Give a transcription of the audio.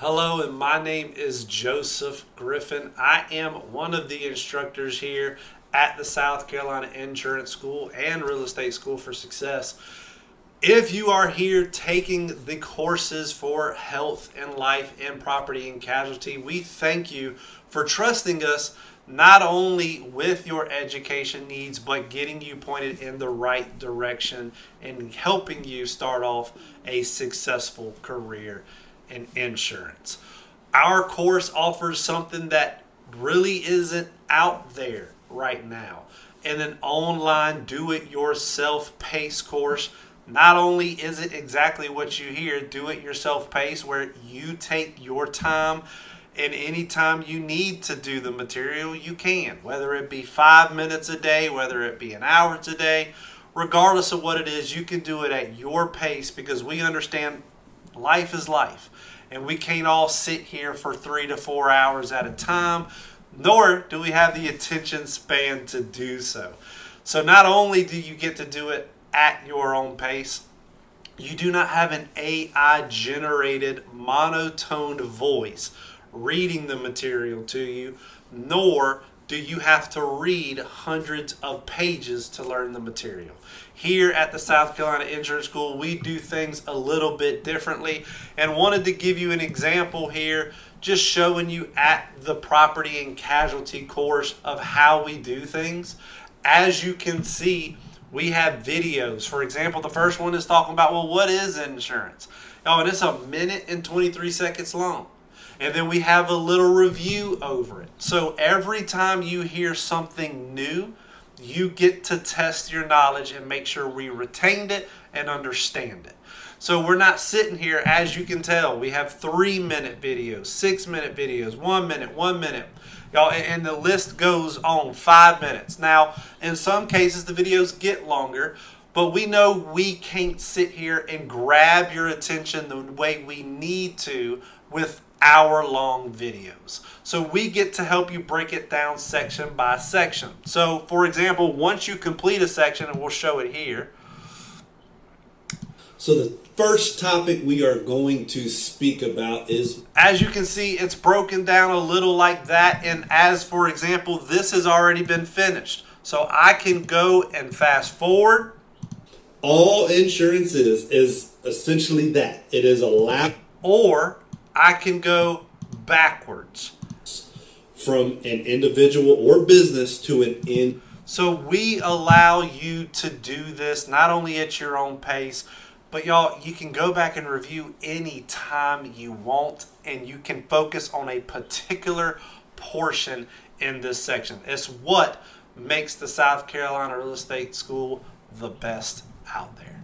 Hello, and my name is Joseph Griffin. I am one of the instructors here at the South Carolina Insurance School and Real Estate School for Success. If you are here taking the courses for health and life and property and casualty, we thank you for trusting us not only with your education needs, but getting you pointed in the right direction and helping you start off a successful career in insurance. Our course offers something that really isn't out there right now, in an online do-it-yourself pace course. Not only is it exactly what you hear, do-it-yourself pace, where you take your time, and anytime you need to do the material, you can, whether it be 5 minutes a day, whether it be an hour a day, regardless of what it is, you can do it at your pace, because we understand life is life, and we can't all sit here for 3 to 4 hours at a time, nor do we have the attention span to do so. So not only do you get to do it at your own pace, you do not have an AI generated monotoned voice reading the material to you, nor do you have to read hundreds of pages to learn the material. Here at the South Carolina Insurance School, we do things a little bit differently, and wanted to give you an example here, just showing you at the property and casualty course of how we do things. As you can see, we have videos. For example, the first one is talking about, well, what is insurance? Oh, and it's 1 minute and 23 seconds long. And then we have a little review over it. So every time you hear something new, you get to test your knowledge and make sure we retained it and understand it. So we're not sitting here, as you can tell, we have 3-minute videos, 6-minute videos, 1 minute, 1 minute. Y'all, and the list goes on, 5 minutes. Now, in some cases, the videos get longer, but we know we can't sit here and grab your attention the way we need to with hour-long videos. So we get to help you break it down section by section. So, for example, once you complete a section, and we'll show it here. So the first topic we are going to speak about is, as you can see, it's broken down a little like that. And as, for example, this has already been finished. So I can go and fast forward. all insurance is essentially that. It is a lap Or I can go backwards. from an individual or business to an end. So we allow you to do this not only at your own pace, but y'all, you can go back and review any time you want, and you can focus on a particular portion in this section. It's what makes the South Carolina Real Estate School the best out there.